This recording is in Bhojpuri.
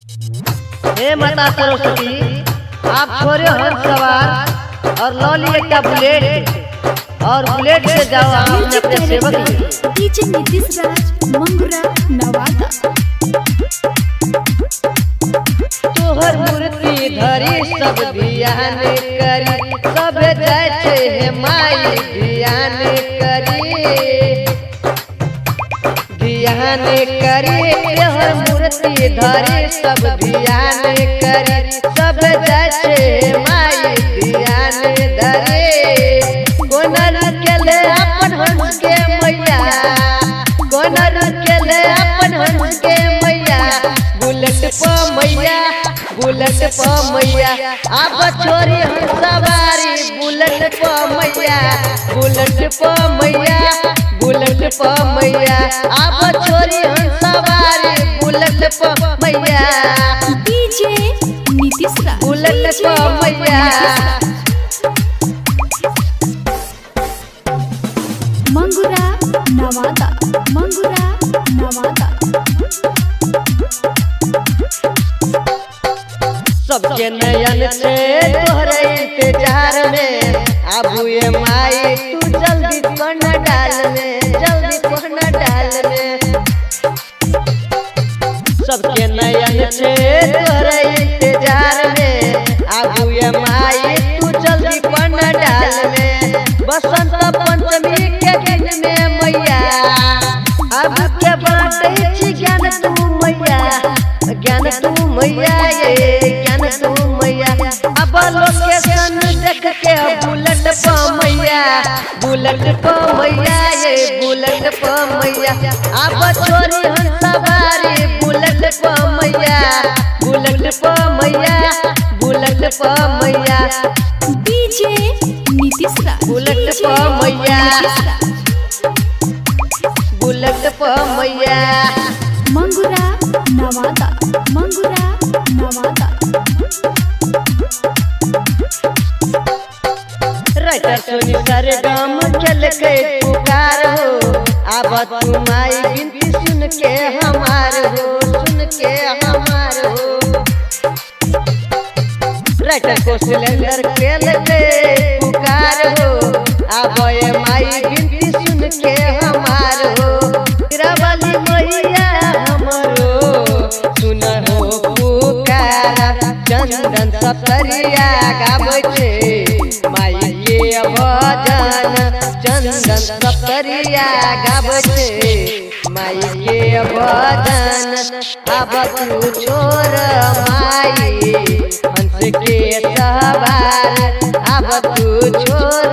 हे माता सरस्वती, आप छोरे हंस सवार और लॉली एक बुलेट और बुलेट से जाओ आपने अपने सेवक लिए। डीजे नीतीश राज मंगुरा नवादा। तोहर मूर्ति धरी सब ध्यान करी, सब जैसे है माई ध्यान करी, ध्यान करी। तोहर मूर्ति धरी सब ध्यान करी, सब जैसे है माई ध्यान धरी। कोनर के ले अपन हंस के मैया, कोनर के ले अपन हंस के मैया, बुलेट प मैया, बुलेट प मैया। अब छोरी हंस सवारी, बुलेट प मैया, बुलेट प मैया, बुलेट प मैया। अब छोरी हंस सवारी, बुलेट प मैया, डीजे नीतीश राज बुलेट प मैया। मंगुरा नवादा, मंगुरा नवादा। सबके नयन से तोहरे इंतजार में, आबू ये माई तू जल्दी पन डाल में, जल्दी पन डाल में। सबके नयन से तोहरे इंतजार में, आबू ये माई तू जल्दी पन डाल में। बसंत पंचमी के दिन में मैया, अब के बाटे छी ज्ञान तू मैया, ज्ञान तू मैया, ये ज्ञान तू मैया। अब लोकेशन देख के बुलेट प मैया, बुलेट प मैया, ये बुलेट प मैया। अब छोरी हंस सवारी, बुलेट प मैया, बुलेट प मैया, बुलेट प मैया। डीजे नीतीश राज बुलेट प मैया, बुलेट प मैया। मंगुरा नवादा, मंगुरा नवादा। राइटर सोनी सरगम चल के पुकार हो, अब तू माई बिनती सुन के हमार हो, सुन के हमार हो। राइटर को सिलेंडर खेल के पुकार हो, अब ये माई बिनती सुन के हमार हो। वाली मैया हमरो सुन हो पुकार, चंदन सप्तरिया गाबै छै माई के भजन, चंदन सप्तरिया गाबै छै माई के भजन। अब तू छोर माई हंस के सवार, अब तू छोर